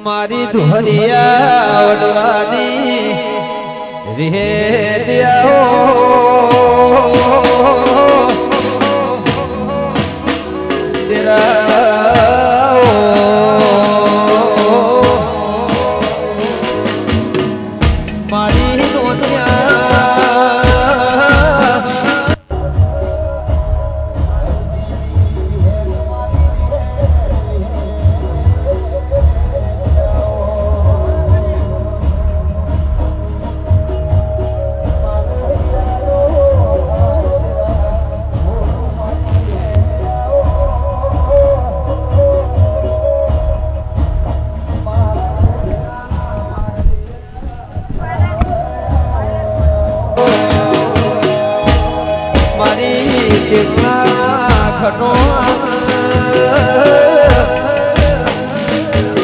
મારી દુહરિયા વડવાની વિહે દિયાઓ તેરા મારી ખટો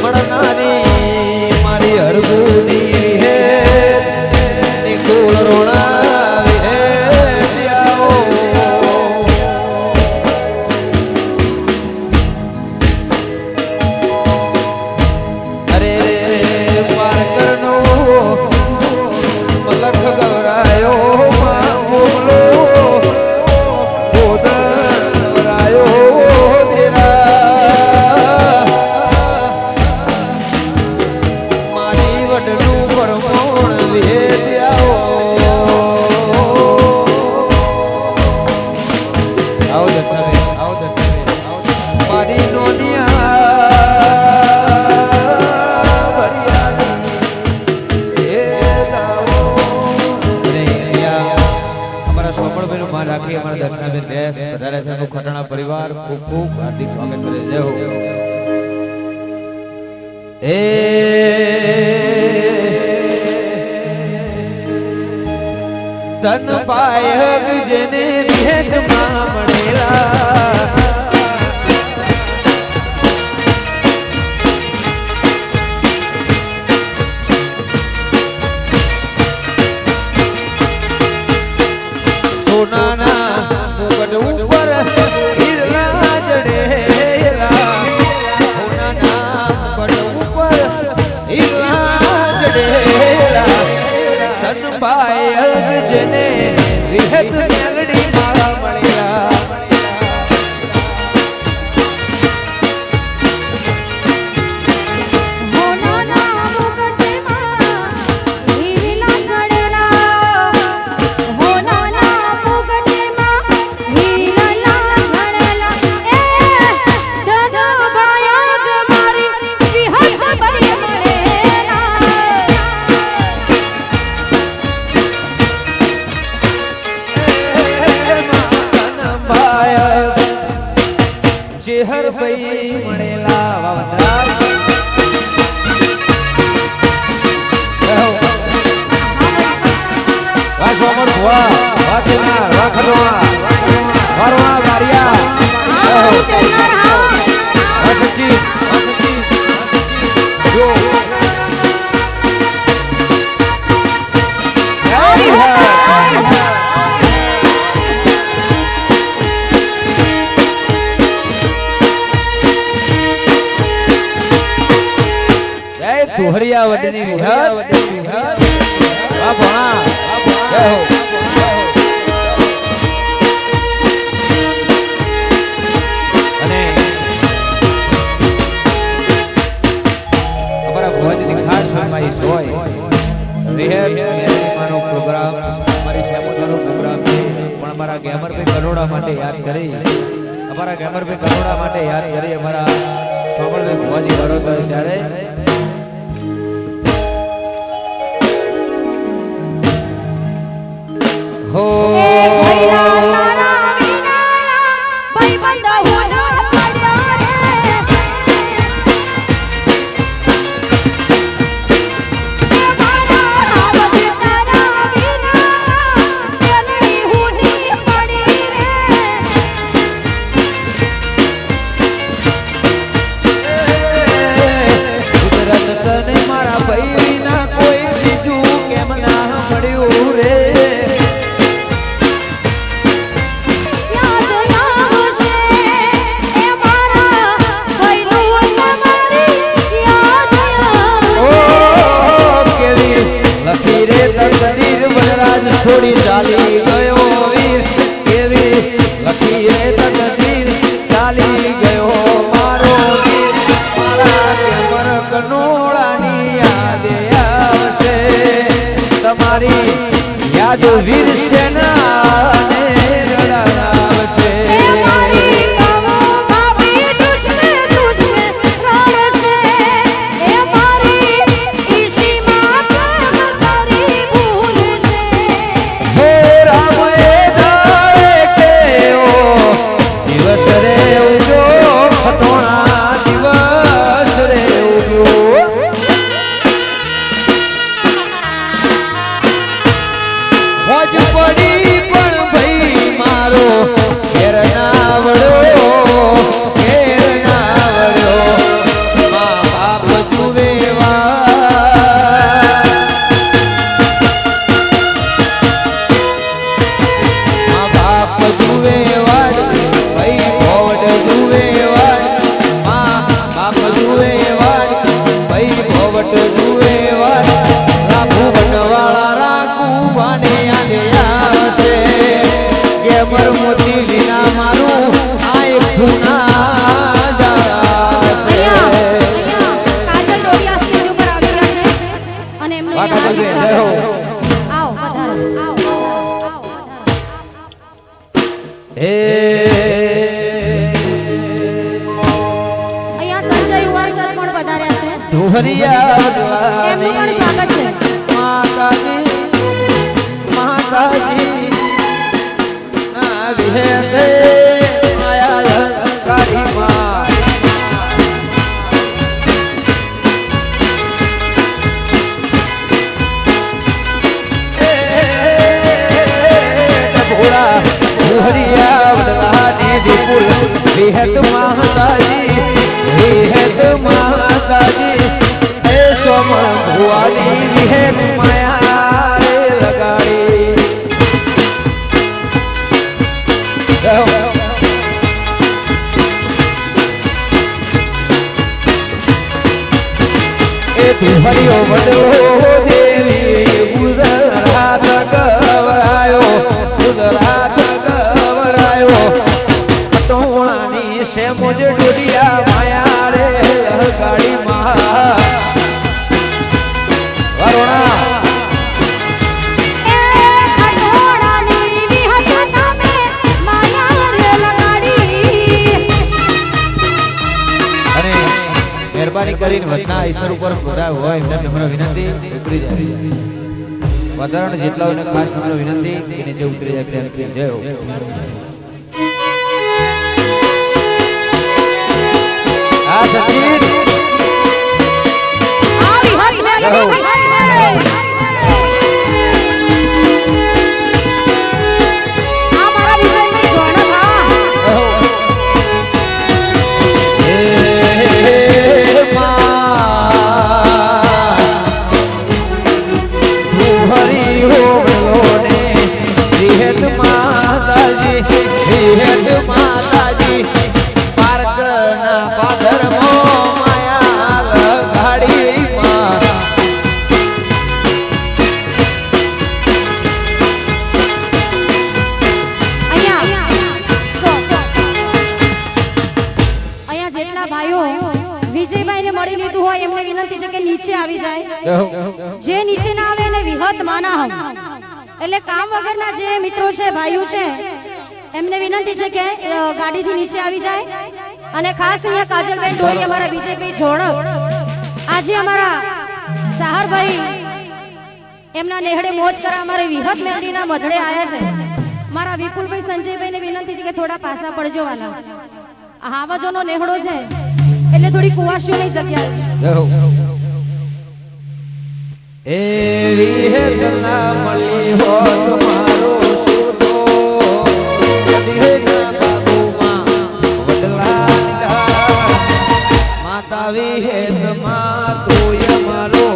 મળનારી મારી હરગુની હે નિકુળ રોણા હે દિયાઓ અરે પારકરનો મલખ ગવરાયો બોલો ખટણા પરિવાર ખૂબ ખૂબ હાર્દિક સ્વાગત કરે જય હો એ તન પાયગ જેને ભેટમાં મળેલા સોનાના મુગટ ઉપર હીરા જડેલા સોનાના મુગટ ઉપર હીરા જડેલા તન પાયગ જેને વિહત મેલડી માળા મળેલા હર ભાઈ મળેલા વાવંદરા વા સોમર ભુવા વા તેનાર વા ખડવા વારવા વારિયા વા સચી જો દુહરિયા વડની વિહત વા ભણા જય હો અને અમારા ભોજની ખાસ ફરમાઈશ હોય વિહત મેરીમાનો પ્રોગ્રામ અમારી સેમોટાનો પ્રોગ્રામ છે પણ અમારા ગેમરભાઈ કરોડા માટે યાદ કરી અમારા ગેમરભાઈ કરોડા માટે યાદ કરી અમારા સોમરભાઈ ભોજી વરો ત્યારે हो છોડી ચાલી ગયો વીર કેવી લખીએ તકદીર ચાલી ગયો મારો વીર મારા કેમર કનોડાની યાદ આવશે તમારી યાદ વીર સેનાને રડાવશે વિહત માતાજી હે સોમ ભુવાની વિહત માયા લગાડી એ તુહરિયો વડલો દેવી ગુજરાત ગવરાયો ગુજરાત ગવરાયો से मुझे डोलिया माया रे गाड़ी माँ वरुणा अरे मेहरबानी કરીને વચના ઈશ્વર ઉપર ખોરાવ હોય એમને નમ્ર વિનંતી ઉતરી જાય વધારાના જેટલાઓને ખાસ નમ્ર વિનંતી એને જે ઉતરી જાય પ્રેમથી જય હો सचिन જે નીચે ના આવે એને વિહત માના હમ એટલે કામ વગરના જે મિત્રો છે ભાઈઓ છે એમને વિનંતી છે કે ગાડીથી નીચે આવી જાય અને ખાસ અહીંયા કાજલબેન ડોરી અમારા વિજયભાઈ જોડક આજે અમારા સહારભાઈ એમના નેહડે મોજ કરા અમારે વિહત મેલડીના મધડે આયા છે મારા વિપુલભાઈ સંજયભાઈને વિનંતી છે કે થોડા પાસા પડજો વાલા હાવજોનો નેહડો છે એટલે થોડી કુવાસીઓની જગ્યા છે એવી હે ગલા મળી હો તમારો સુતો કદી હે ના બાગુમાં વડલા માતા વી હે તમા તોય મારો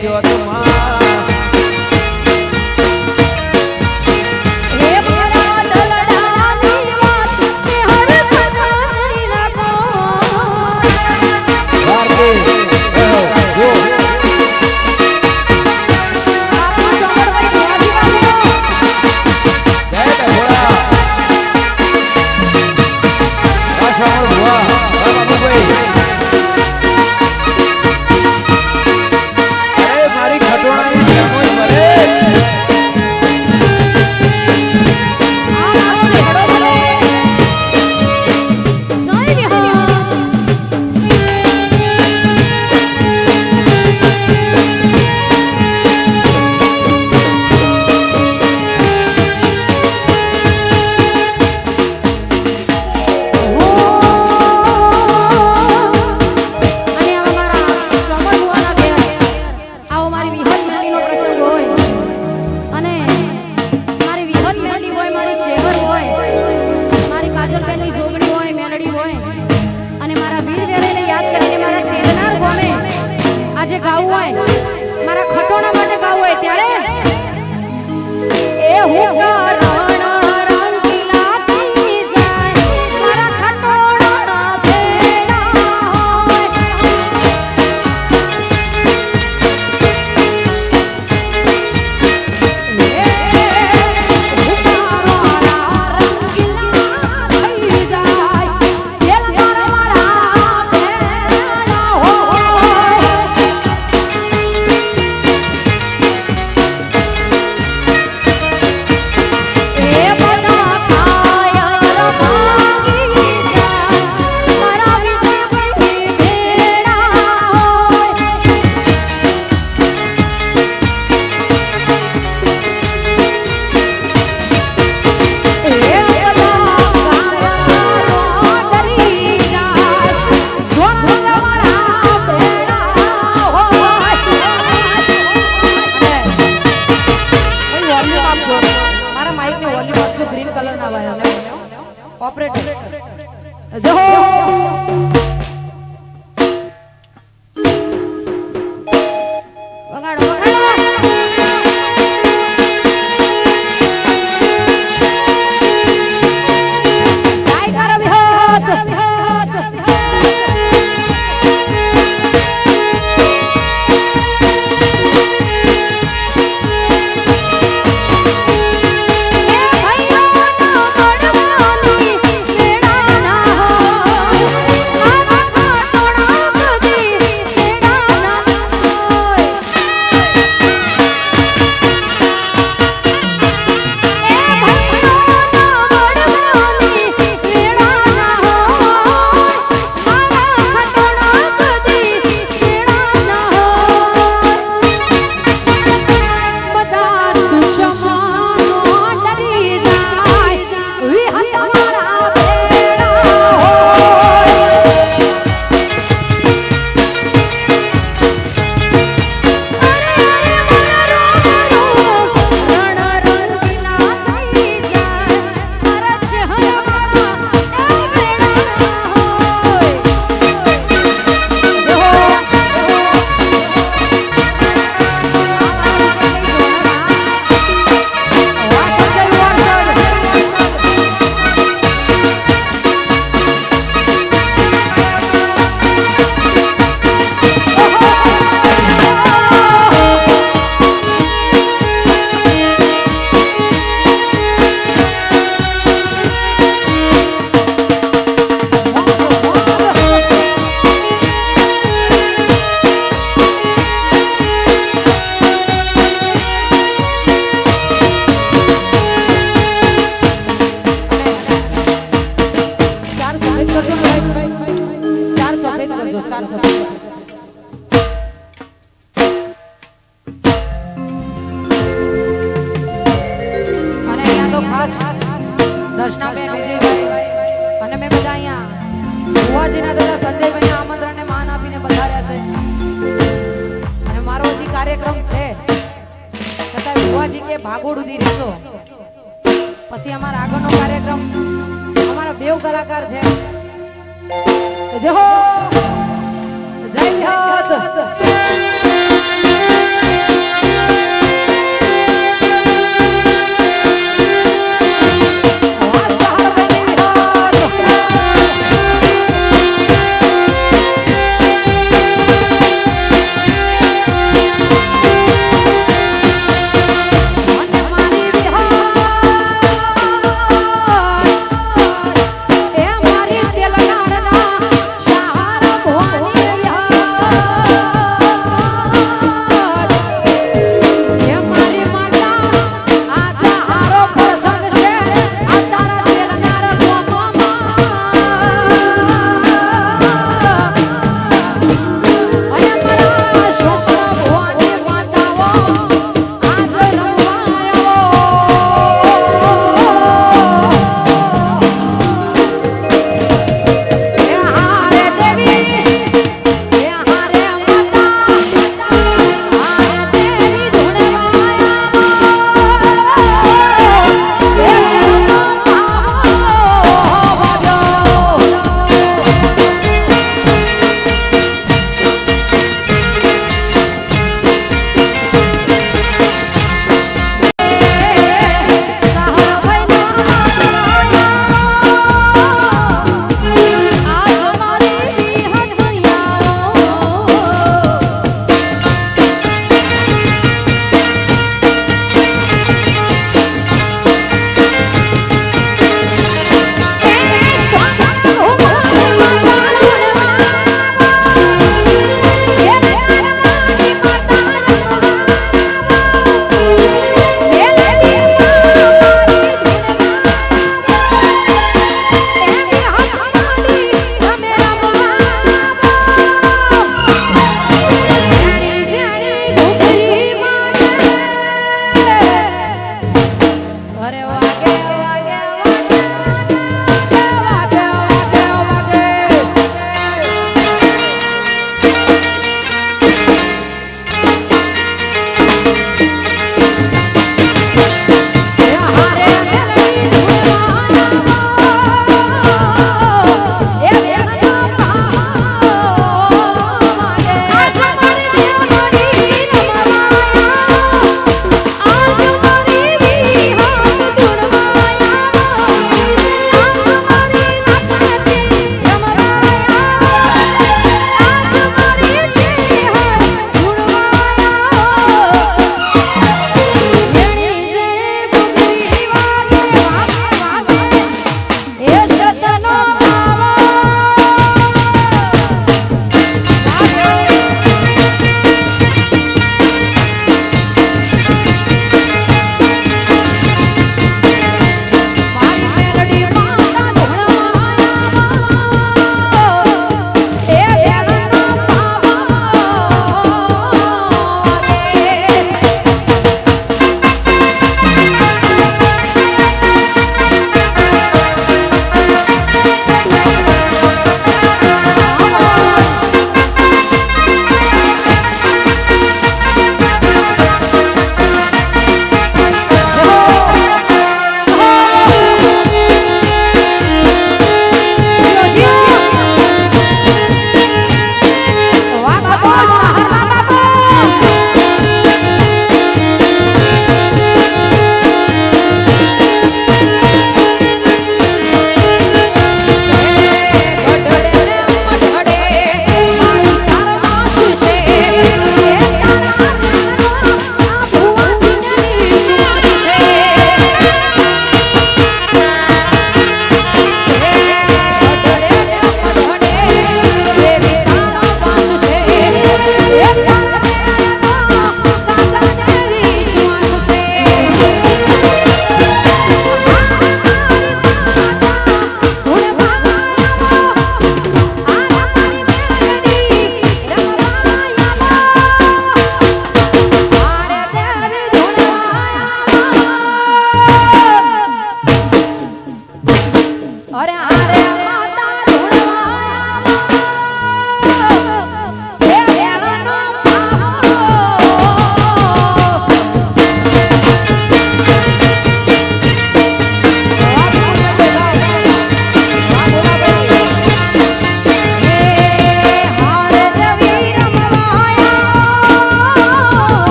વિહોતમાં હે મારા દલડાની વાત છે હર ખજાની રાખો ભારતી જો આપનો સમરભાઈ ભુવાજી બાપુ જય ભોળા આ સમર ભુવા બાબુભાઈ અરે મારી ખટોણાની શ્યામોય મરે આ મારો બેડો ભલે જય વિહાર અને હવે મારા સમર ભુવાના ઘેર આવો મારી વિહત મેળીનો પ્રસંગ હોય અને મારી વિહત મેળી હોય મારી છેવર હોય મારી કાજલબેનની જોગણી હોય મેલડી હોય અને મારા વીર વેરેને યાદ કરીને મારા તેરનાર ગોમે આજે ગાવું હોય મારા ખટોણા માટે ગાવું હોય ત્યારે એ હું કરણ રંગીલા થઈ જાય મારા ખટોણા ભેળા હોય મારા માઇક ને વોલ્યુમ આપજો ગ્રીન કલર ના વાયા ઓપરેટર જો વગાડો ગાય કર વિહત દર્શનાબેન વિજયભાઈ અને મેં બધા અહીંયા ભુવાજીના દાદા સંજયભાઈને આમંત્રણને માન આપીને પધાર્યા છે અને મારો હજી કાર્યક્રમ છે છતાં ભુવાજી કે ભાગોળ ઉધી રહેજો પછી અમારા આગળનો કાર્યક્રમ અમારા બેવ કલાકાર છે જય હો જય ભારત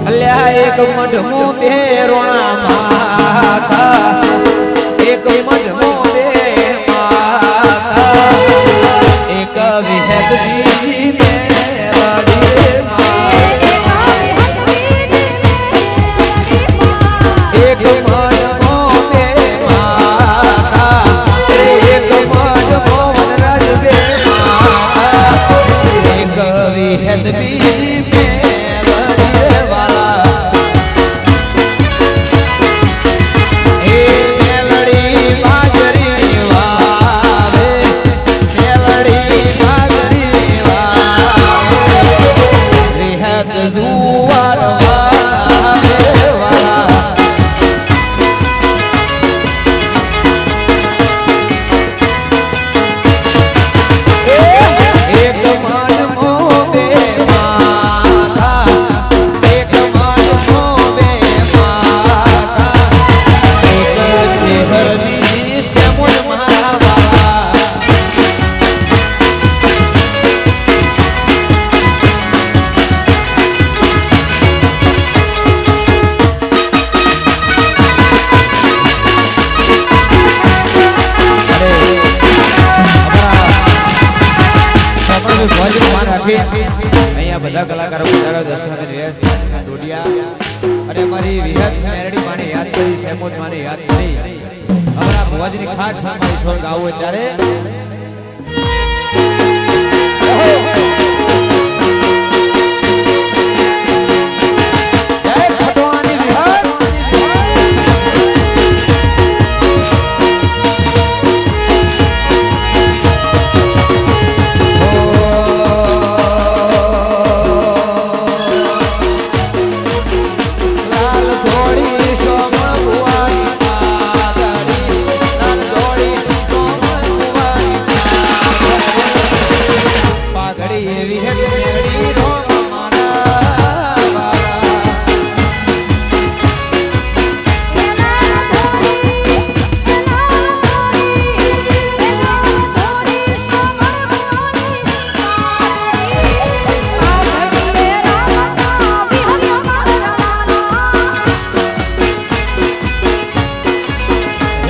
અલ્યા એક મઢમો બેરોણા માતા, એક મઢમો બે માતા, એક વિહત બીજી મેલડી માં, એક મઢમો બે માતા, એક મઢમો વનરાજ બે માતા, એક વિહત બીજી મેલડી વાલા. એ મેલડી બાજરી વાવે, મેલડી બાજરી વાવે, વિહત જુવાર વાવે વાલા. એક મનમો બે માતા, એક મનમો બે માતા, એક છે હરદી શ્યામુલ મારા વાલા. અહીંયા બધા કલાકારો પધારો દર્શનાબેન વ્યાસ, ડોડિયા અને મારી વિહત મેરડી માને યાદ કરી, શેમોદ માને યાદ કરી. અમારા ભુવાજીની ખાસ ફરમાઈશ હોય ગાવું હોય ત્યારે જય ખટોવાની વિહત. લાલ ધોળી સોમણ ભુવાની પાઘડી, લાલ ધોળી સોમણ ભુવાની પાઘડી, એવી હે મેરડી રોમ મારા વાલા.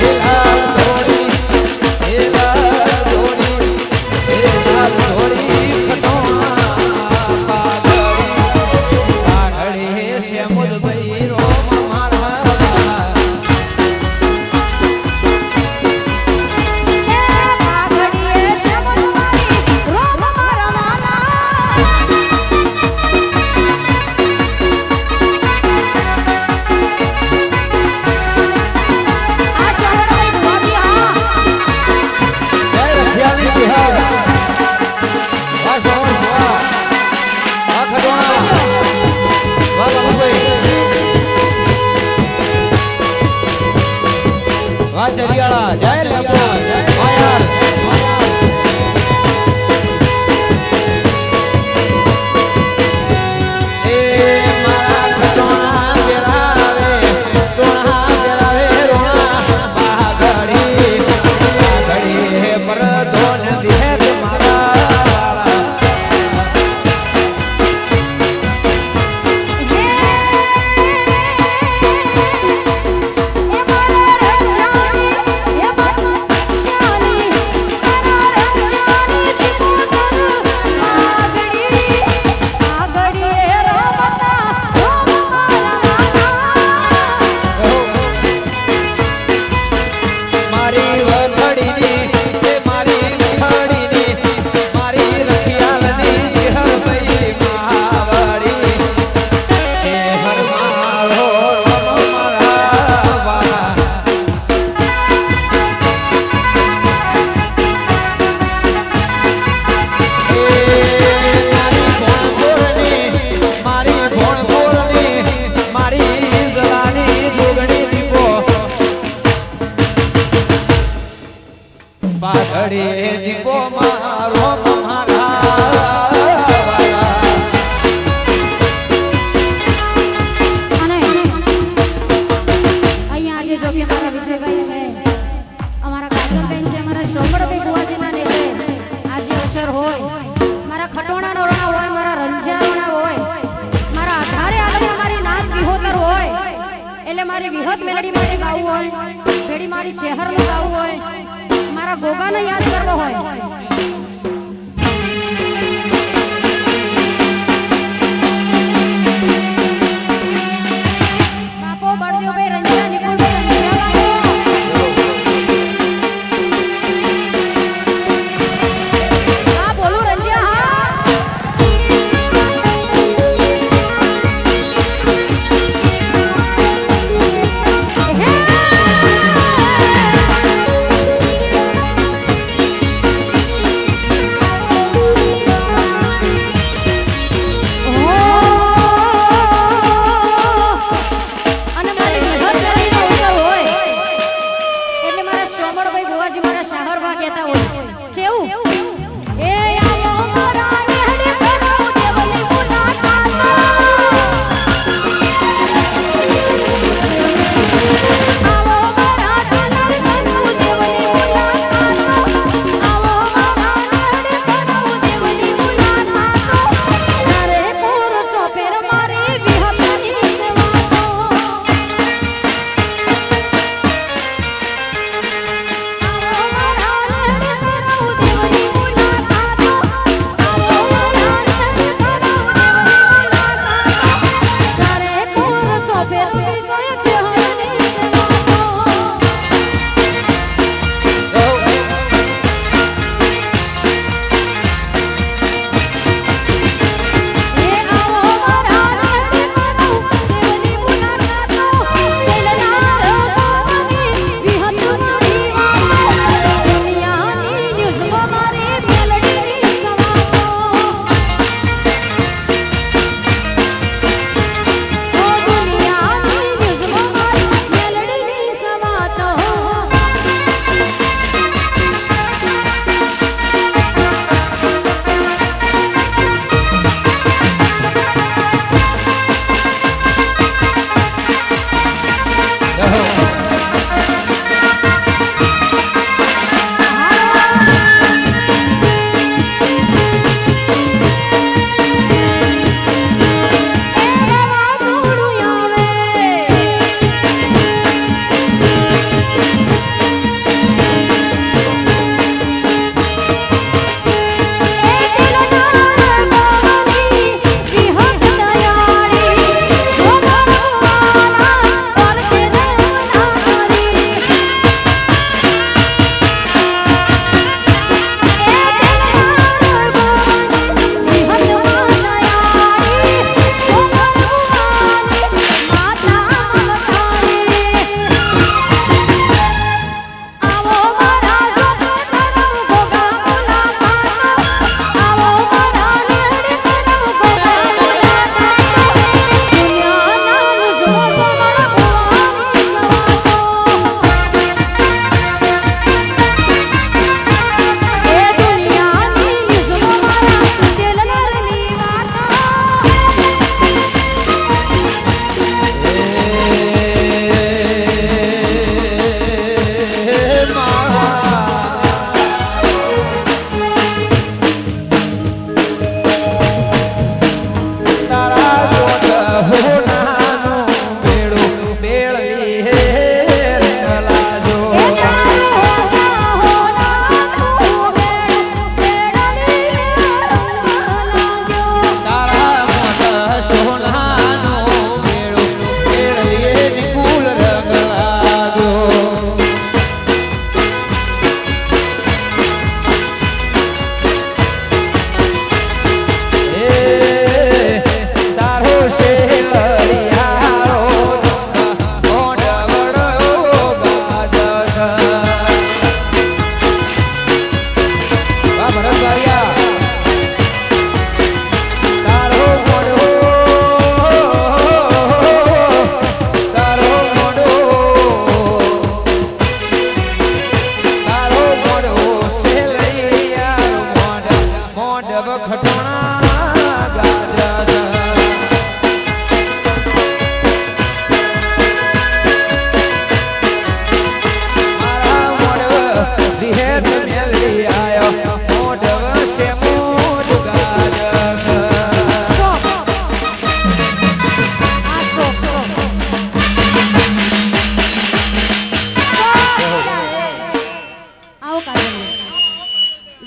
હે લાલ ધોળી, હે લાલ ધોળી, હે લાલ ધોળી ખટોણા પાઘડી, પાઘડી હે શ્યામુદ ભાઈ રોમ મારા વાલા. જય રખિયાની બિહાર, વાહ શ્રવણ ભુવા, વાહ ખટોણા, વાહ બાબુભાઈ, વાહ ચરિયાળા, જય લેબો, વાહ યાર. એ મારા ખટોણા બેરાવે, ટોણા બેરાવે રોણા પાઘડી, પાઘડી હે પરધોન વિહત મારા વાલા. મારી વખડીની, એ મારી વખડીની, મારી રખિયાલની ચેહર ભાઈ માવડી, ચેહર મારો રોમ મારા વાલા. એ મારી ભોણભોળની, મારી ભોણભોળની, મારી જલાની જોગણી દીપો, પાઘડી દીપો મારો મારા વાલા. અને અહીંયા આજે જો કે અમારા વિજયભાઈ છે, અમારા કાજલબેન છે, અમારા શોમરભાઈ બુવાજીના ને છે. મારી વિહત મેલડી માટે ગાવું હોય, ભેડી મારી ચહેરનું ગાવું હોય, મારા ગોગાને યાદ કરવો હોય, બાપો બળદેવભાઈ રંજીતા નિકુલભાઈ રંજીતા હા બોલું રંજીતા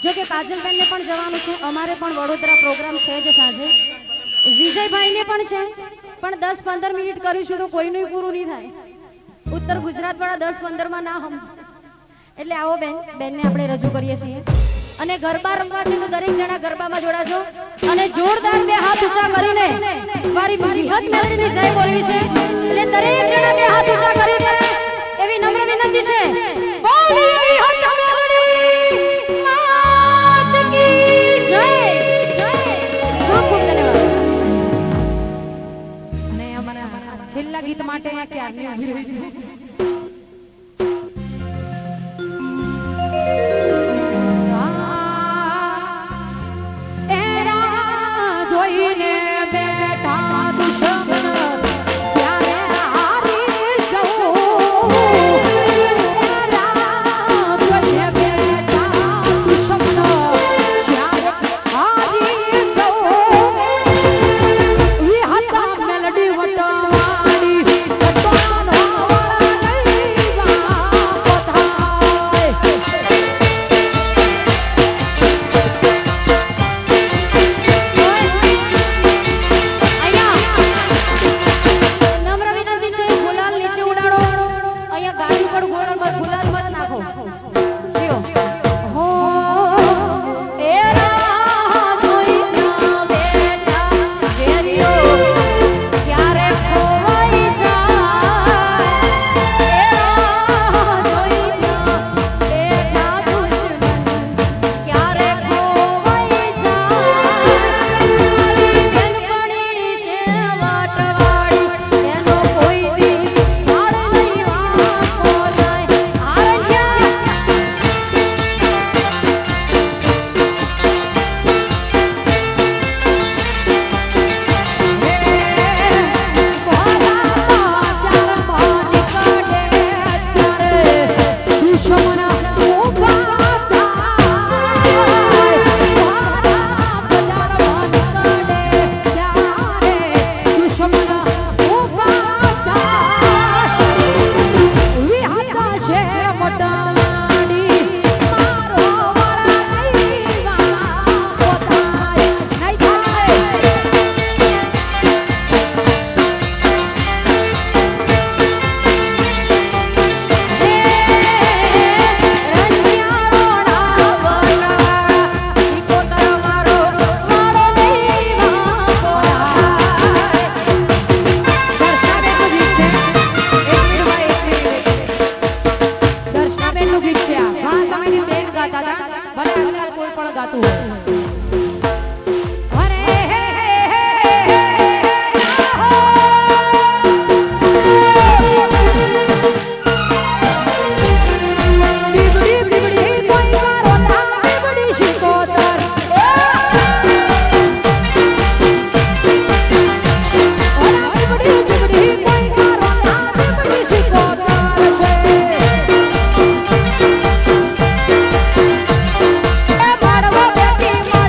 જો કે કાજલબેન ને પણ જવાનું છે, અમારે પણ વડોદરા પ્રોગ્રામ છે જ સાંજે, વિજયભાઈ ને પણ છે, પણ 10-15 મિનિટ કરીશું તો કોઈનું પૂરું નહીં થાય. ઉત્તર ગુજરાત વાળા 10-15 માં ના સમજે, એટલે આવો બેન ને આપણે રજૂ કરીએ છીએ. અને ગરબા રમવા છે તો દરેક જણા ગરબામાં જોડાજો અને જોરદાર બે હાથ ઊંચા કરીને મારી વિહત મેલડીની જય બોલવી છે. એટલે દરેક જણા બે હાથ ઊંચા કરીને એવી નમ્ર વિનંતી છે, બોલી વિહત મેલડી માત કી જય. ખૂબ ખૂબ ધન્યવાદ. અને અમારા છેલ્લા ગીત માટે ક્યારની ઊભી રહી છું. જોઈને બેઠા દુશ્મન ત્યારે હારી જવું. જોઈને બેઠા દુશ્મન ત્યારે હારી જવું. વિહત મેલડી વટવાડી વટવાનો વાળા લઈવા પધાય. નમ્ર વિનંતી છે, ગુલાલ નીચે ઉડાડો. અહીંયા ગાડી પર ગુલાલ મત નાખો. જીઓ હો એરા જોઈના બેટા ઘેરિયો ક્યારે ખોવાઈ જાય. એરા જોઈના બેટા દુશ્મન ક્યારે ખોવાઈ જાય. મારી બેનપણી છે વાટવાળી, એનો કોઈ દી હાર નહીં વાંકો જાય. હારજ્યા માડવા બેટી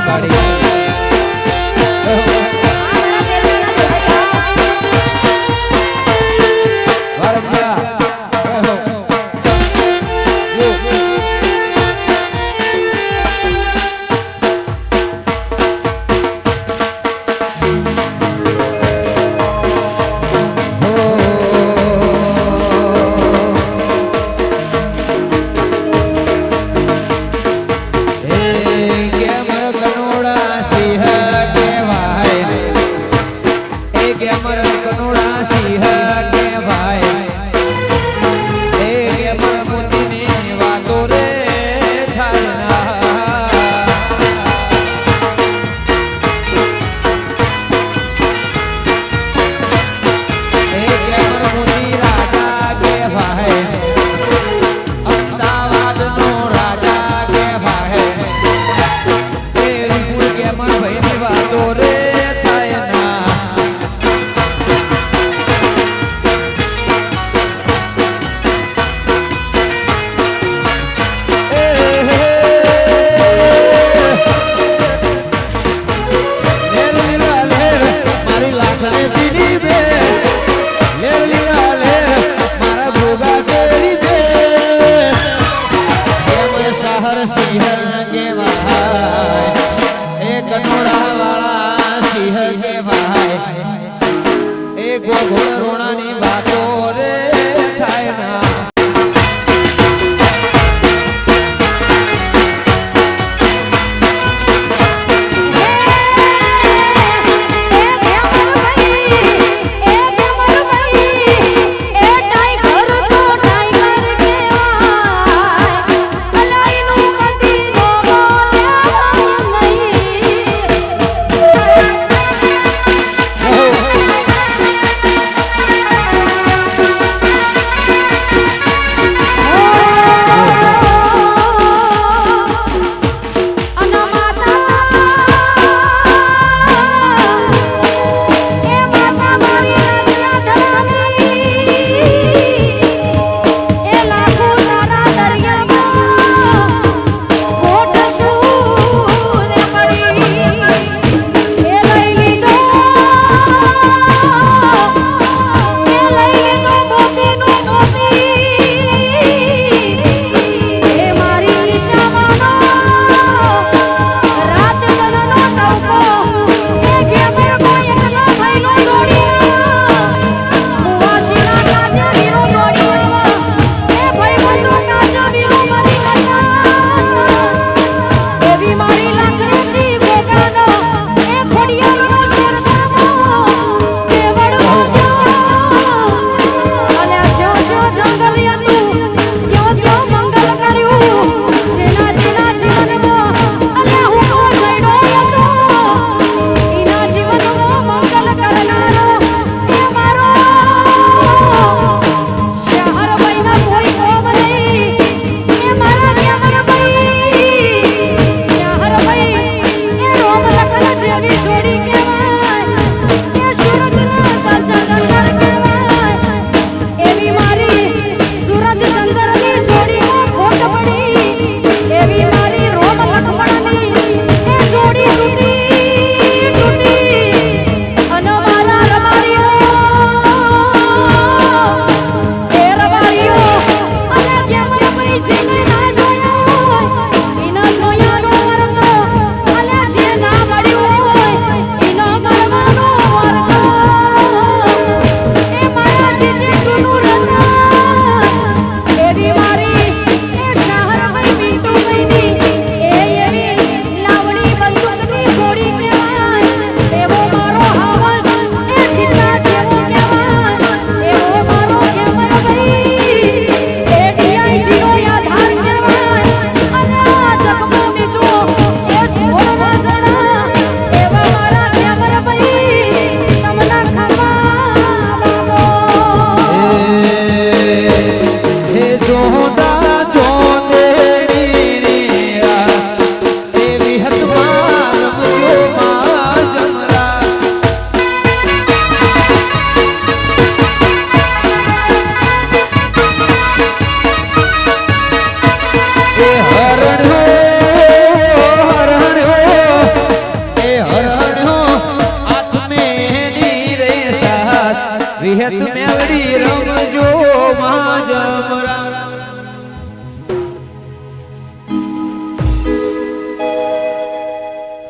તાળી વારંગા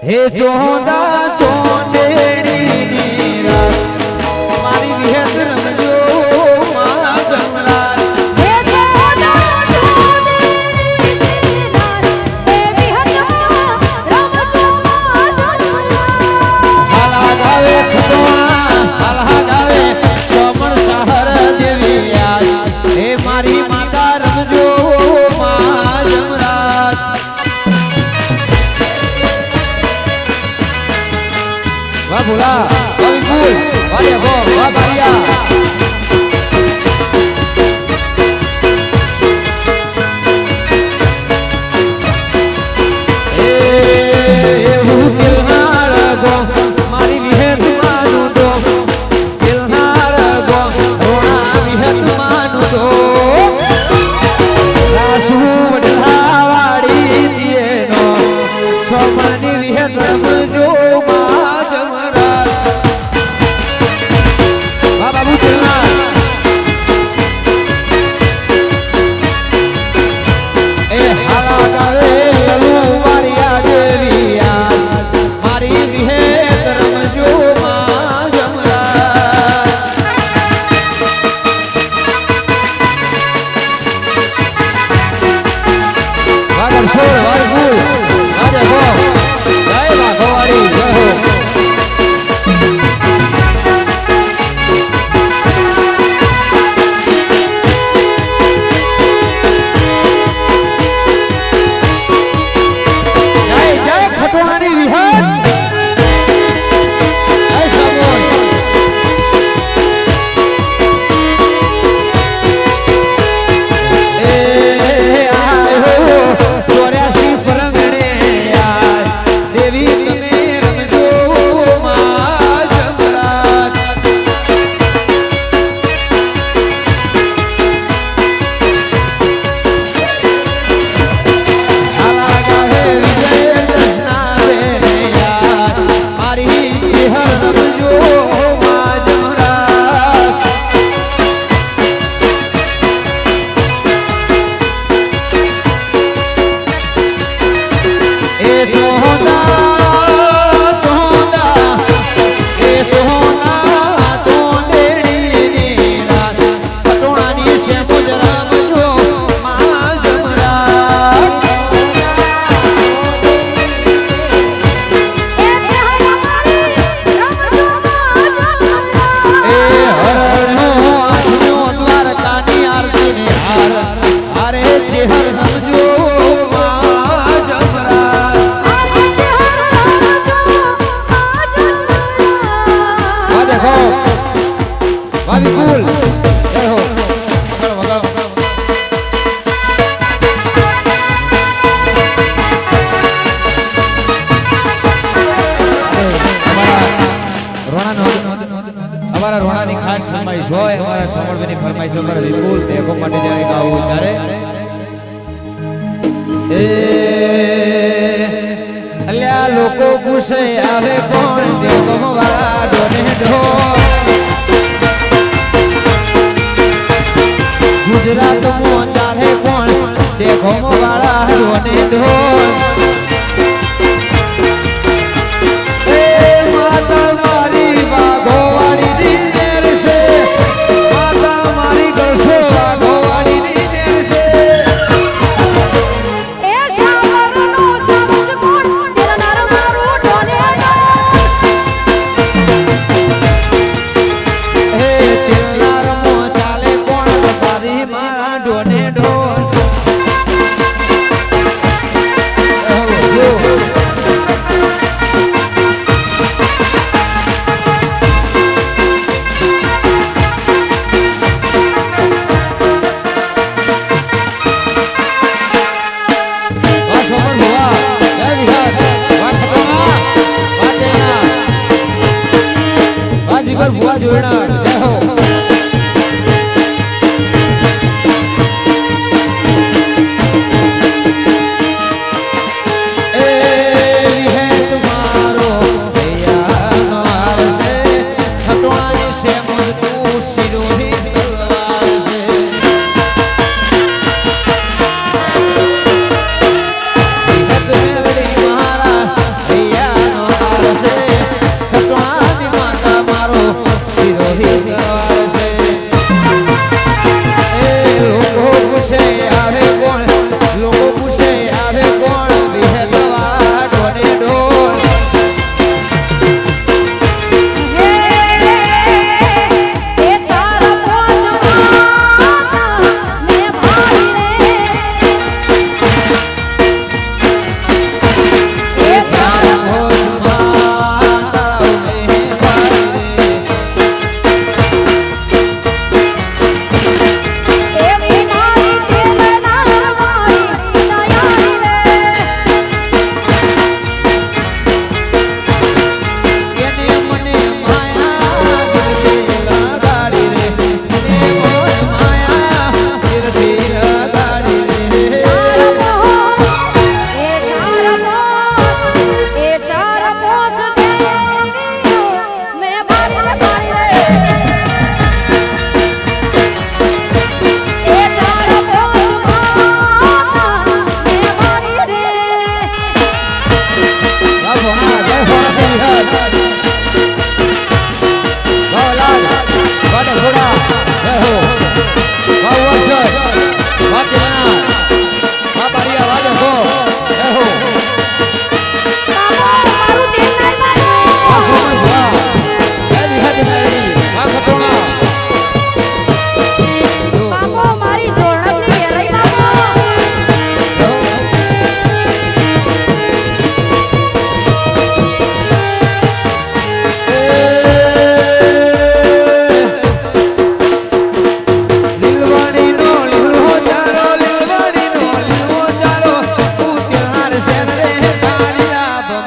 હે ચોદા ચોંદેડીની રાત મારી વિહત રમજો માં જમરાજ હે ચોદા ચોંદેડીની રાત એ વિહતમાં રમજો માં જમરાજ હાલા ગાવે ખતોણા હાલા ગાવે સોમણ સહર દેવી યાદ હે મારી માતા રમજો માં જમરાજ વાહ ભોલા વાહ વિપુલ વાહ દેવો વાહ બારિયા મારી વિહેત માનું તો દિલહાર ગો રોણા વિહેત માનું તો રાસુ વડલાવાડી દિયેનો સોમની વિહેત રમજો માં જમરાજ વાહ બાબુ દિલહાર એ હાલા ગાવે લલુવારિયા દેવી યાદ મારી વિહેત રમજો માં જમરાજ વાગર છોડ વાગુલ વાજે ગો જય બાગોવાડી જય હો જય જય ખટોણાની વિહત જય સામોલ એ આયો 84 ફરંગણે યાર દેવી તમે રમજો માં જમરાજ હાલા ગાવે વિજય દર્શનાવે યાર મારી ચેહર રમજો માં જમરાજ એ ચોંદા એ ચોંદા ચોંદેડીની રાત ખટોણાની શેમુજ રમજો માં જમરાજ એ છે હરમારી રમજો માં જમરાજ એ હરણો આંખનો દ્વારકાની આરતીને હાર હારે ચેહર રમજો માં જમરાજ આજે છે રમજો માં જમરાજ વાહ દેખો વાહ વિપુલ જય હો વગાડો વગાડો અમારા રોણાની ખાસ ફરમાઈશ હોય અમારા સમર્પણની ફરમાઈશ અમારા વિપુલ દેખો માટે જ્યારે ગાવું ત્યારે એ અલ્યા લોકો પૂછે આવે કોણ દેખો વાળા ડોને ઢો ગુજરાત મો ચાલે કોણ દેખો વાળા ડોને ઢો એ માતા મારી વાઘોવાડી દી નેર છે માતા મારી ગળસો વાઘોવાડી દી નેર છે એ સાવરનો સાવજ કોણ દિલનાર મારું ડોનેડો હે દિલનાર મો ચાલે કોણ તારી મારા ડોને ઢોલ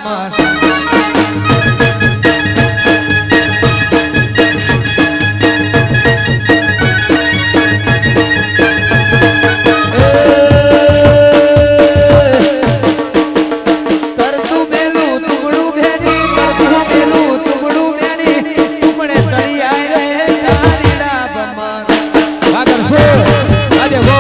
ભમર તરતું મેલું ટુકડું ભેરી તરતું મેલું ટુકડું ભેરી ટુકડે તળી આય રે તારીડા ભમર વાહ કરશો આજે ગો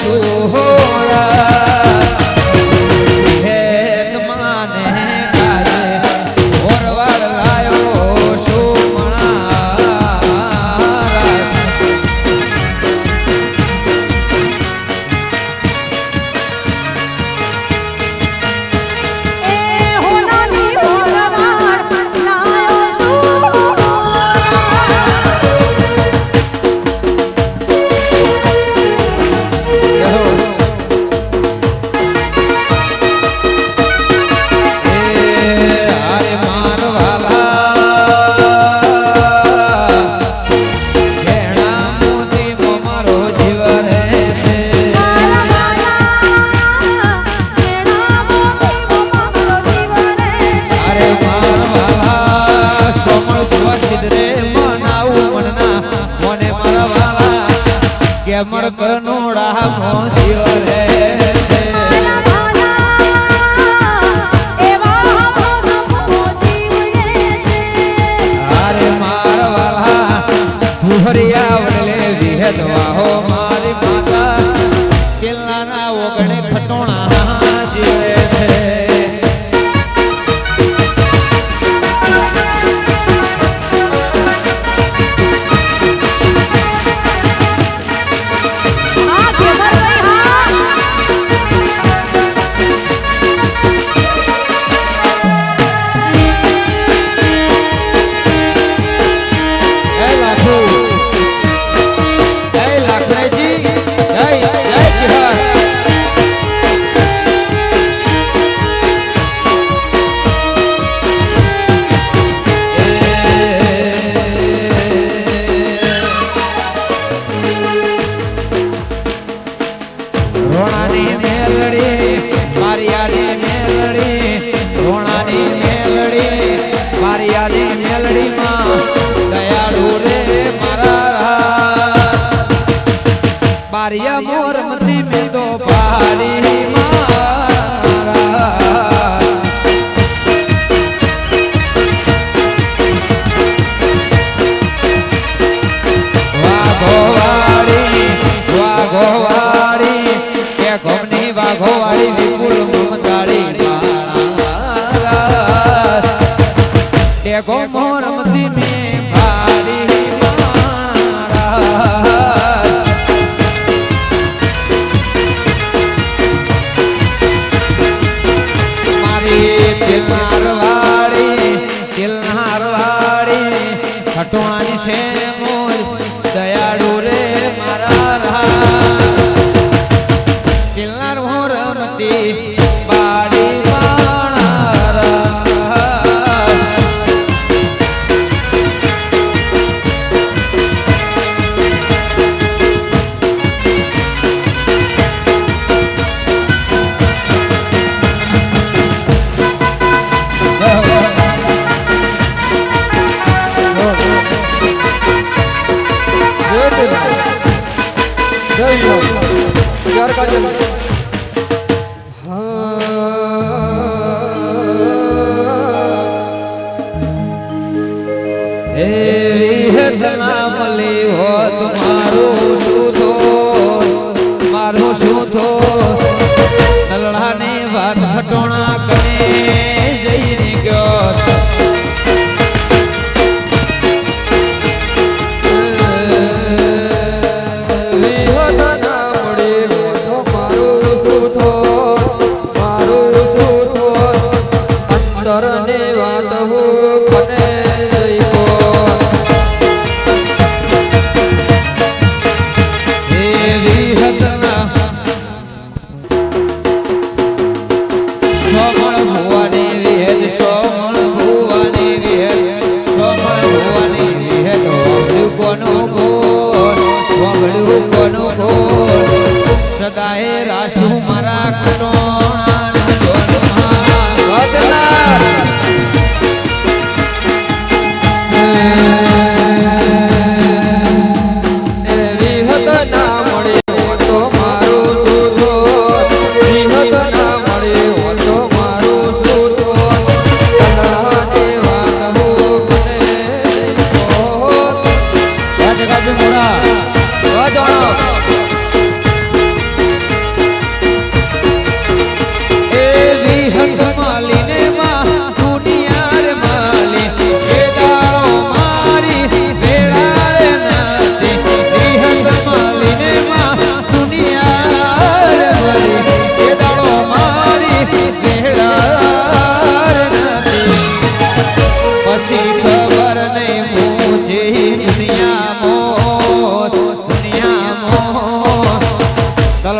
સુહોરા વિહેત માને કાજે ઓરવાડ લાયો સુમણા એ હોનાની ઓરવાડ લાયો હારે મારવાલા ઘેણા મોતી મારો જીવ રહેશે અરે મારવાલા સોમળ જોવા સિદ્ધરે મનાવું મનના મોને મારવાલા કેમર કનોડા મો જીવ રહેશે અરે મારવાલા ભુહરિયા વડલે વિહેદવા હો મારી માતા પેલાના ઓગણે ખટોણા જીવે છે રોણાની મેલડી મારિયાની મેલડી રોણાની મેલડી મારિયાની મેલડીમાં દયાળુ રે મારા બારિયા મોરમતી મેં તો પારી મારા વાઘોવાડી વાઘોવાડી કે ગોમની વાઘોવાડી વિપુલ મમતાળી દેખો મોરમતી મે ભાડી મારા મારી તિલનારવાડી ખટોણાની છે મોર દયાળુ રે મારા તિલનાર મોરમતી બાડી મારા મારું શું થો નલડાની વાત ખટોણા કને જઈને ગયો સદાએ રાશુ મારા ખટોણા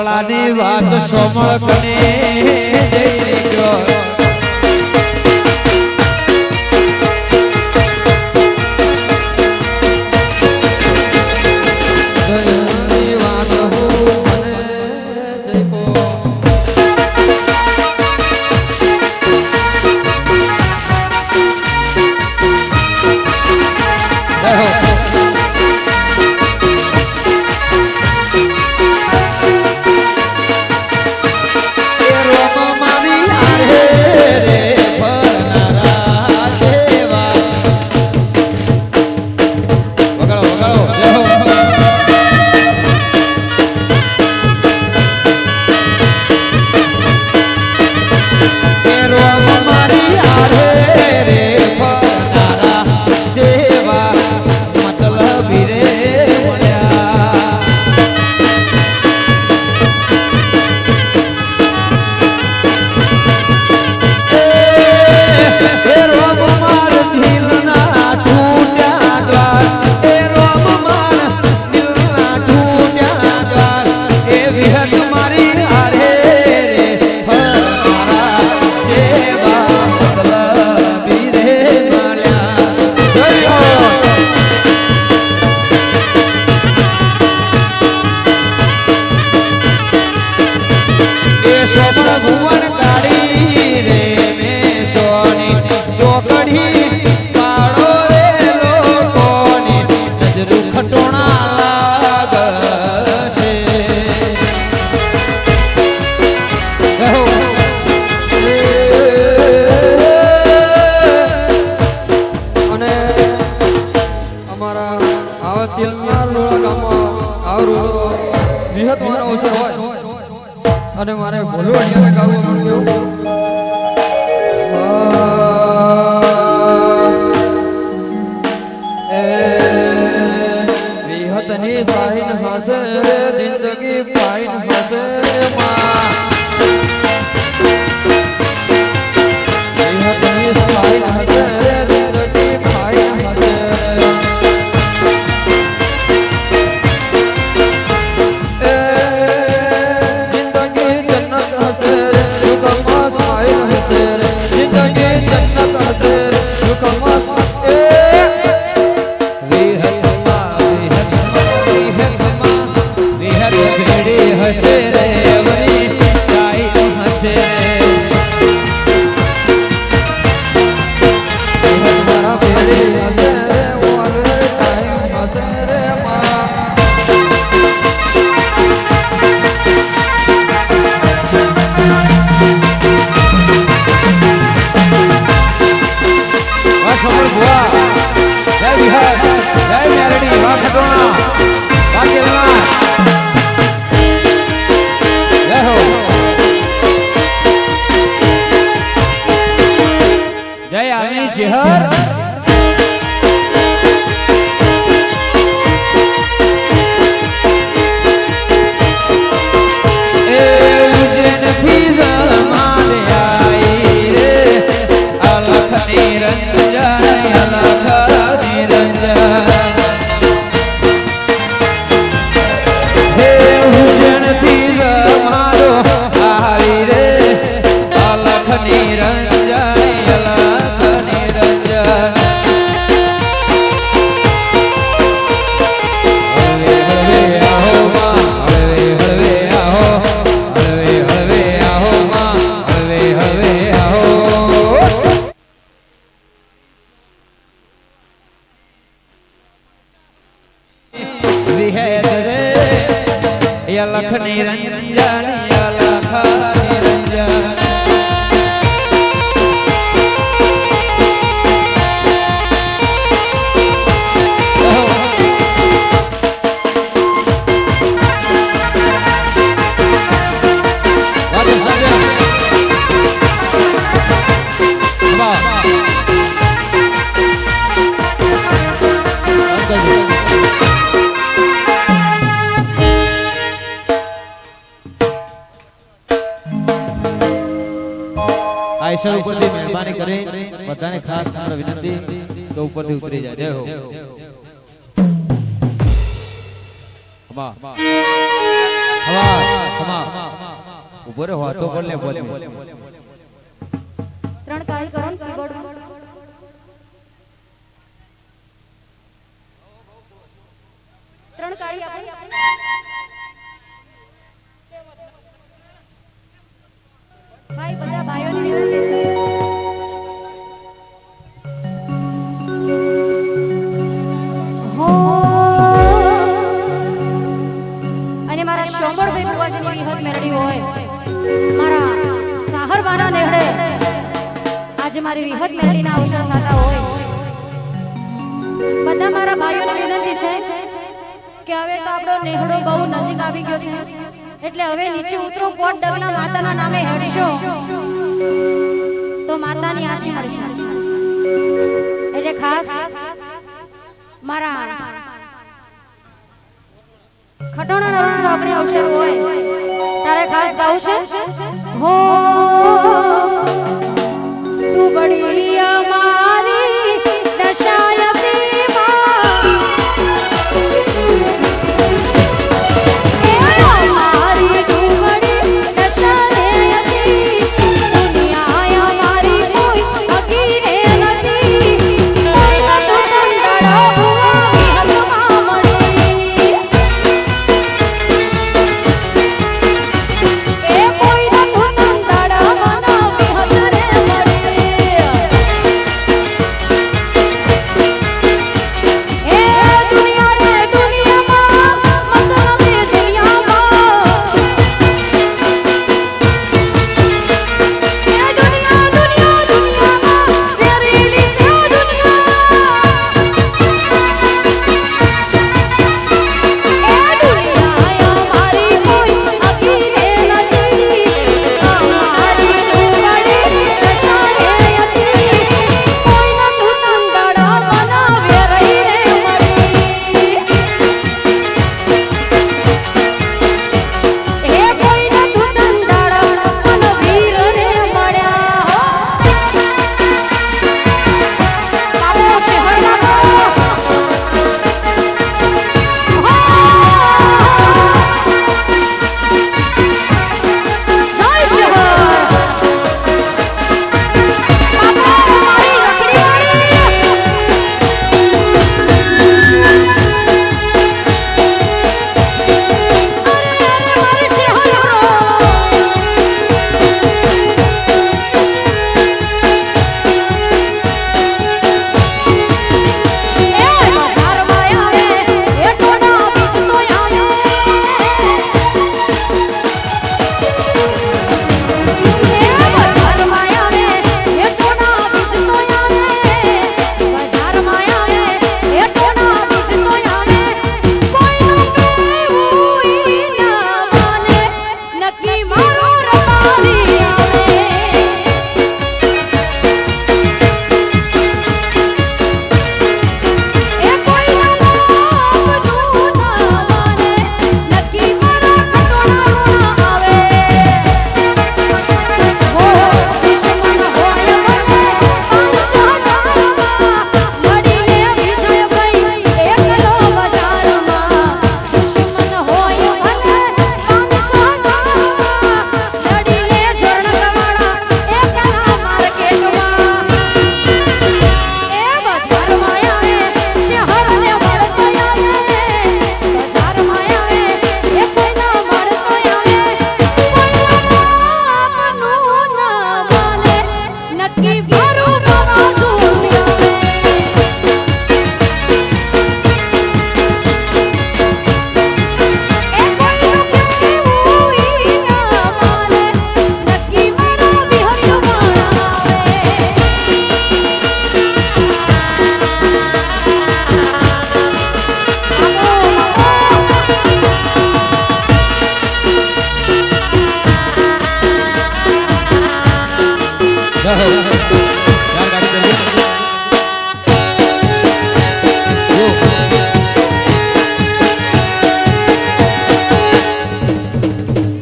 પરલાની વાત સોમળ કને જઈને ગયો અને મારે બોલવું અહીંયા ગાવું કેવું વિહતની સાહિન હસે જિંદગી ફાઇન હસે વિહતની સાહિન હસે જિંદગી ફાઇન હસે હસે રે વરી કાઈ હસે રે મારા પેડે હસે રે ઓલે કાઈ હસે રે માં વા સોમર બુઆ જય વિહાર જય મેરડી વા ખટોણા વા કેલના જય આમી ચેહર એ ઉજન ફીઝલ માલે આઈ રે અલખ નિરંજન અલખ નિરંજન હે ઉજન ફીઝલ મારો આઈ રે અલખ નિરંજન લખ નિરંજન લખ નિરંજન આયસર ઉપરથી મહેરબાની કરે બધાને ખાસ અમારી વિનંતી તો ઉપરથી ઉતરી જાય. જય હો. ખમા ખમા ખમા ઉભો રે વાતો કર લે બોલે 3 કાળી કરો ને કીબોર્ડ ત્રણ કાળી આપો ભાઈ બધા ભાઈઓને વિનંતી છે હો અને મારા શોમળભાઈ બુવાજીની વિહત મેરડી હોય મારા સાહરવાના નેહડે આજે મારી વિહત મેરડીના અવસર થતા હોય બધા મારા ભાઈઓને વિનંતી છે કે હવે તો આપણો નેહડો બહુ નજીક આવી ગયો છે એટલે હવે નીચે ઉતરો કોટ ડગલા માતાના નામે હેડશો તો માતાની આશી મળશે એટલે ખાસ મારા ખટોણા નવરાનો આપણે અવસર હોય તારે ખાસ ગાવું છે હો તું બડી અમારી દશાયતી માં એ અમારી તું બડી દશાયતી દુનિયા અમારી કોઈ હકીરે નથી કોઈ તો કંડળો હુઆ વિહતમાં મળી એ કોઈ તો કંડળો મના વિહતરે મળી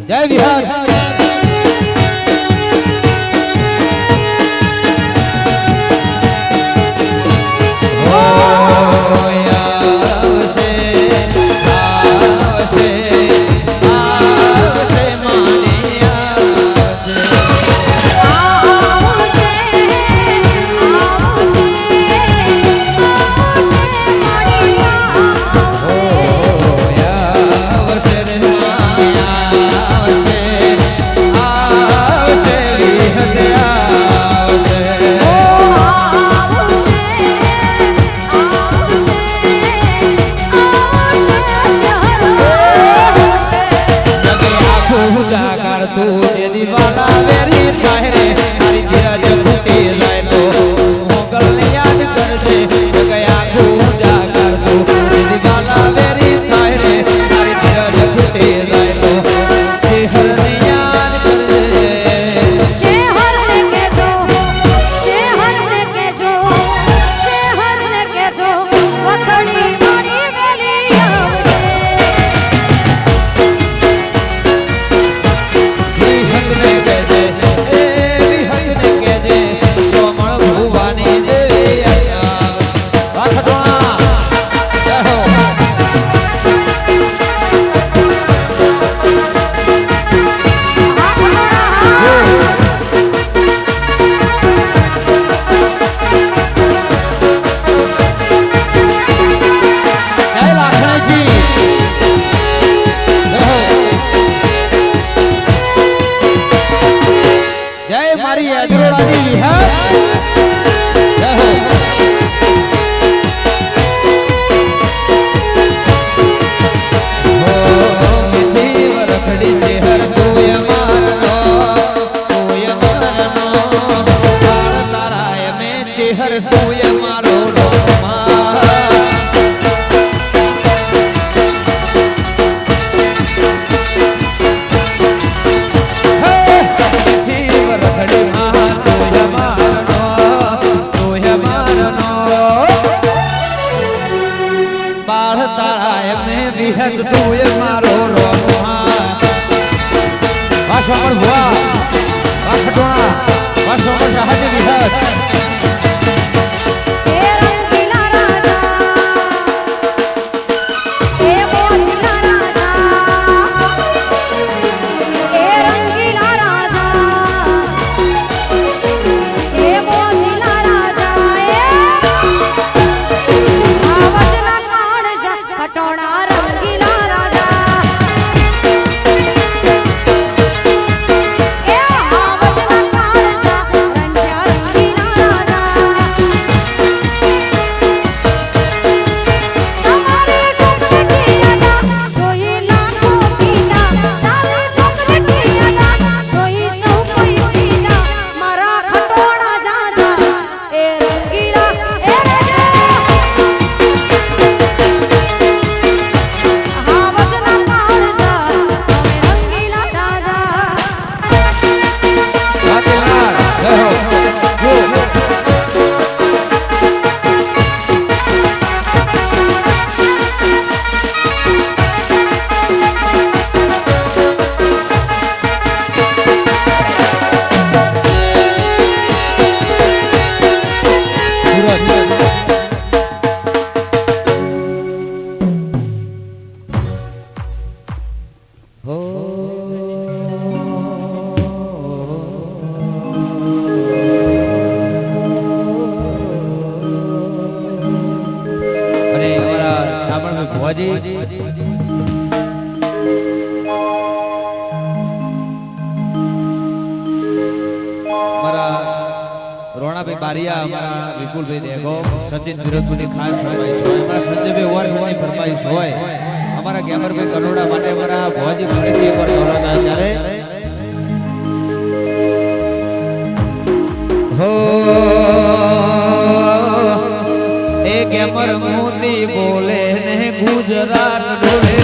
જય વિહાર આવશે માણિયા તું જેની વાલા વેરી થાય રે તારી ધીરજ તૂટી જાય તો મોગલને યાદ કરજે ગયા પૂજા કર તું જેની વાલા વેરી થાય રે તારી ધીરજ તૂટી જાય તો ચેહરને યાદ કરજે શેહરને કેજો વખણી મારી વેલી આવજે વિહંગને કહેજે એ વિહંગને કહેજે સોમણ ભુવાની દેવી રાખડોણા જય હો જય લાખણજી જય હો જય મારી અજરોડાની વિહત જય હો મીઠી વરખડી છે હર તુય મારનો બાળ તારાય મેં ચેહર તુય મારો રોમા જીવ રખડી માં તુય મારનો બાળ તારાય મેં વિહત તુય મારો રોમા વાસો પણ ભુવા વાખડોણા વાસો પણ સહજ વિહત એ રંગીલા રાજા એ મોચના રાજા એ રંગીલા રાજા એ મોચના રાજા આવજના કાળજા ખટોણા રંગીલા રાજા એ આવજના કાળજા રંજા રંગીલા રાજા તમારી ચોકલેટી યાદા જોઈ લાખો પીના તારી ચોકલેટી યાદા જોઈ સૌ કોઈ પીના મારા ખટોણા જાજા એ રંગીલા એ રાજા આવજના કાળજા તમે રંગીલા રાજા વાકેલાર જય હો જો અને અમારા સામણ ભુવાજી અમારા રોણાભાઈ બારિયા અમારા વિપુલભાઈ દેગો સચિન વિરોધપુરની ખાસ ફરમાઈશ હોય અમારા સંજયભાઈ ઓરસની ફરમાઈશ હોય અમારા ગેમરભાઈ કનોડા માટે અમારા ભુવાજી ફરીથી એકવાર દોરાતા ત્યારે હો એ ગેમર મોતી બોલે ને ગુજરાત ડોલે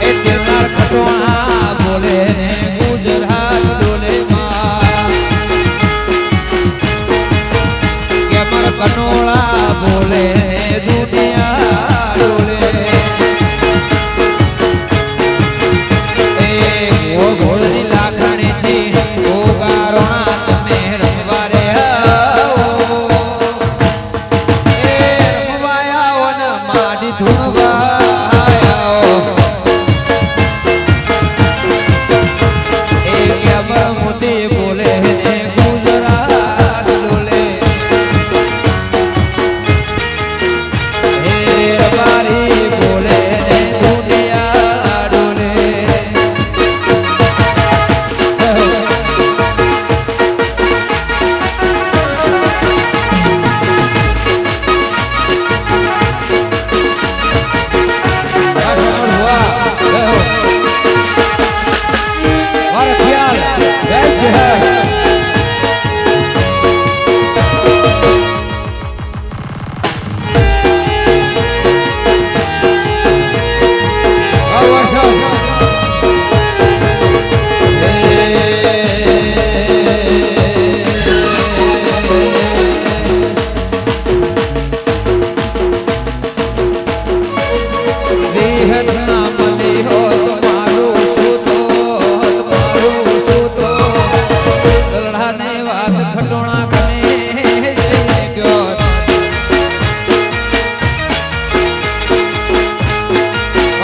એ તિરનાર ખટોણા બોલે ને ગુજરાત ડોલે ગેમર કનોળા બોલે ને દુનિયા ડોલે એ ઓ ઘોડની લાખણી છી ઓ ગારોણા તમે રમવા રે આવો એ રમવા આવો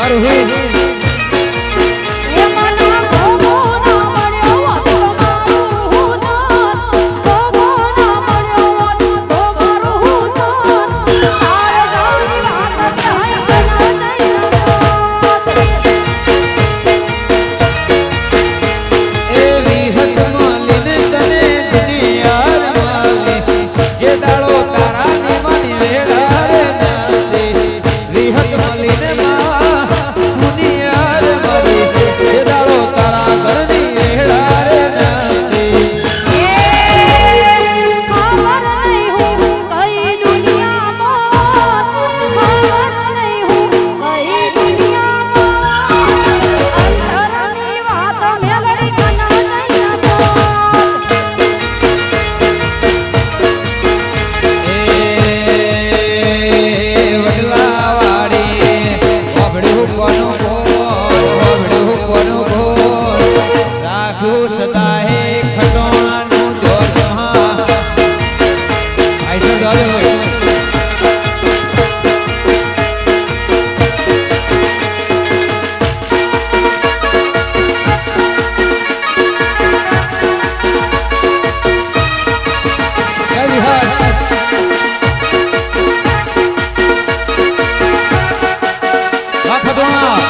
મારું હિત એ મના ભોગો ના મળ્યો હોત તો મારું હું થાત. ભોગો ના મળ્યો હોત તો મારું હું થાત. તારે જાણી વાત થાય કે ના જઈ રમત. એ વિહત માલીને તને દુનિયા રે માલી જે દાડો તારા નિમાની વેળા રે નાતી વિહત માલીને માં દુનિયા રે માલી જે દાડો તારા ઘરની વેળા રે નાતી ખબર નહીં હું કઈ દુનિયામાં, ખબર નહીં હું કઈ દુનિયામાં, અંતરની વાત મેલડી કના જઈ રમત. એ વડલા વાડી વાબડ્યું કોનો ગોળ વાબડ્યું કોનો ગોળ રાખ્યું સદાએ ખટોણાનું જોર હા આઈસો જોર હોય જય વિહાર આ ખટોણા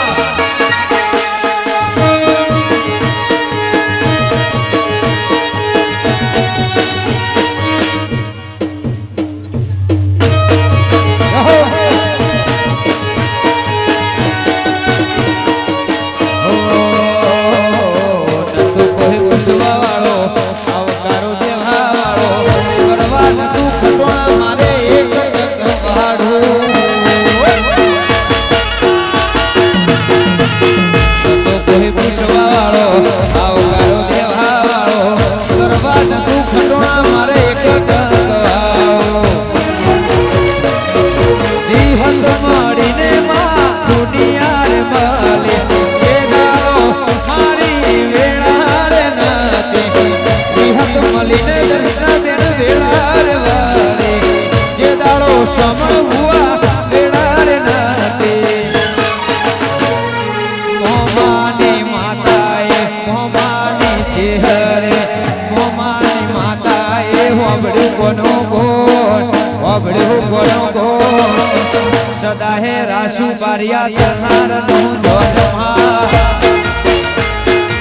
સદા હે રાશુ બારિયા તહાર નું જોરમાં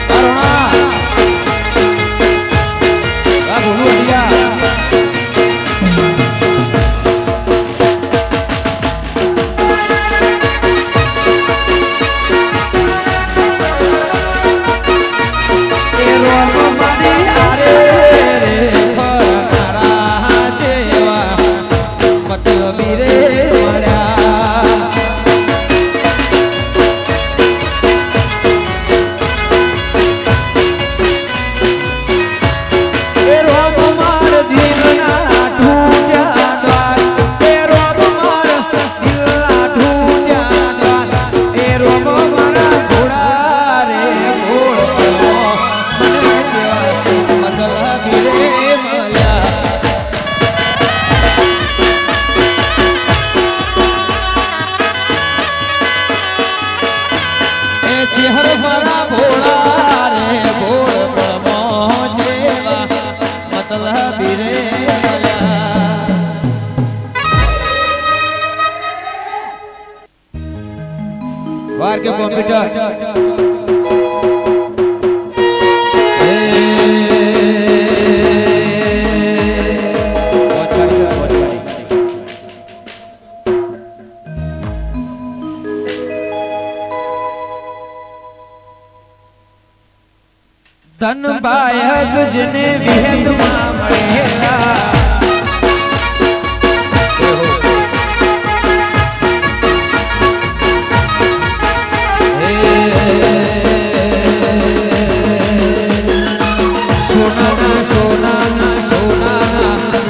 કરુણા આ ભૂલુડિયા એ રોમ મારી આરે રે ફરનારા જેવા મતલબી રે મળ્યા એ રોમ માર દિલના ઢૂંઢ્યા દ્વાર એ રોમ માર દિલના ઢૂંઢ્યા દ્વાર એ રોમ મારા ઘોડા રે ઘોડ પડો મને જેવા મતલબી રે મળ્યા એ ચહેર મારા ભોળા રે ભોળ પ્રમો જેવા મતલબી રે મળ્યા વાર કે કોમ્પ્યુટર ધન બાયક જને વિહેતમાં મળેલા સોનાના સોનાના સોનાના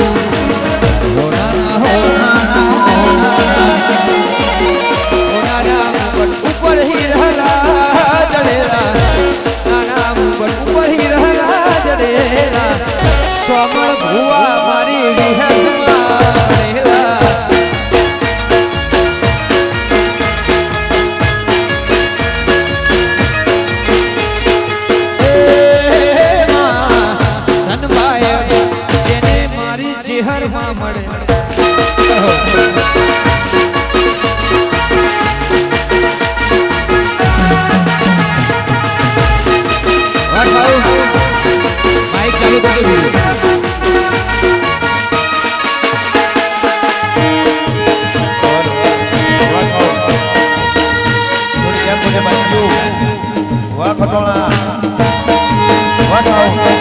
સોનાના હોનાના હોનાના ઉપર હીરા જડેલા નાના ઉપર હીરા જડેલા સોમળ ભુવા મને બાંધ્યું વાહ ખટોળા વાહ જાઓ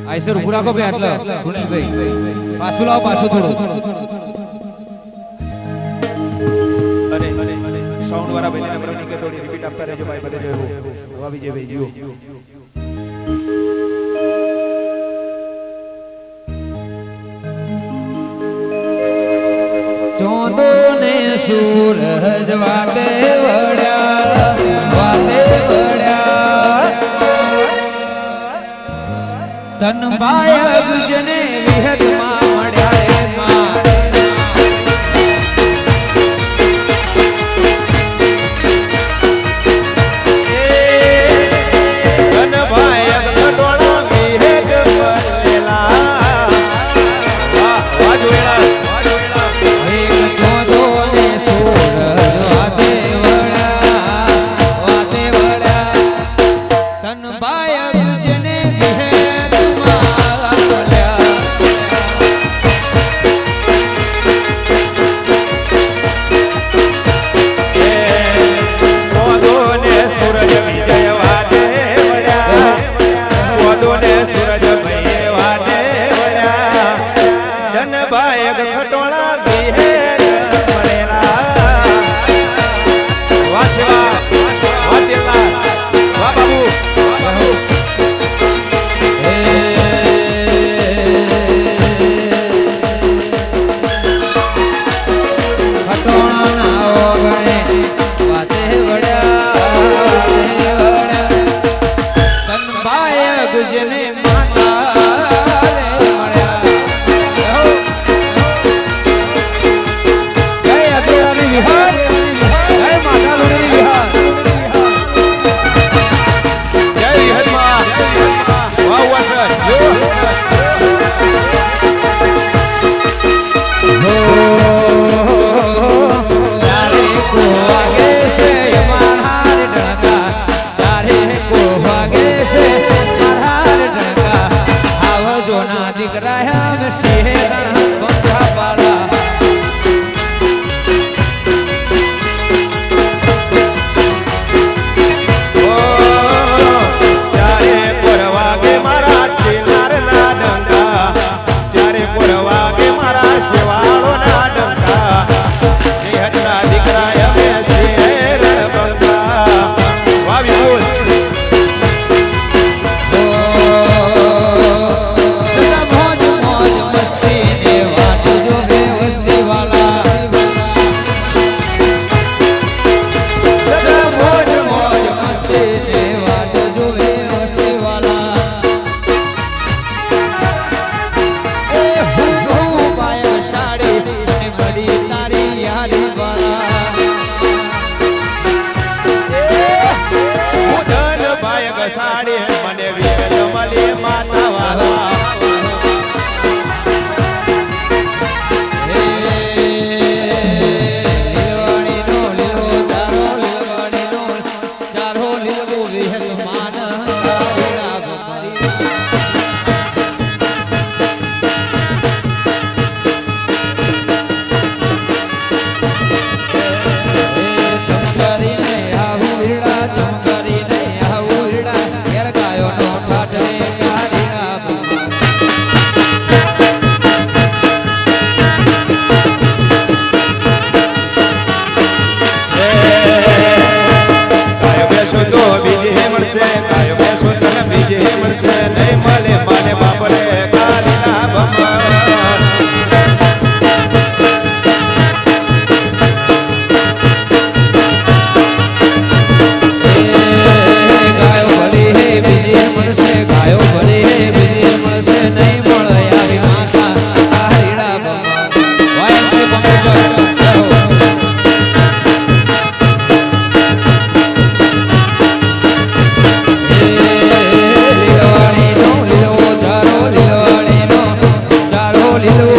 આઈસર ઉભું રાખો ભાઈ આટલા સુનિલભાઈ પાછું લાવો પાછું થોડું અરે સાઉન્ડ વાળા ભાઈને નંબર કે થોડી રિપીટ આપતા રહેજો ભાઈ બધે જો આવી જે ભાઈ જીઓ ચોદો ને સૂરજ વાતે વળ્યા તન બાય ગુજને વિહતમાં મળ્યા રે માં તન બાય ગટોળા વિહત પડેલા વાહ જોયેલા એક ચોદો ને સૂરજ વાતે વળ્યા તન બાય ગુજને વિહત મળ્યા બાયગ ખટોળા વિહેર મળેલા વાહ શિવા વાહ દિલદાર વાહ બાબુ લીલો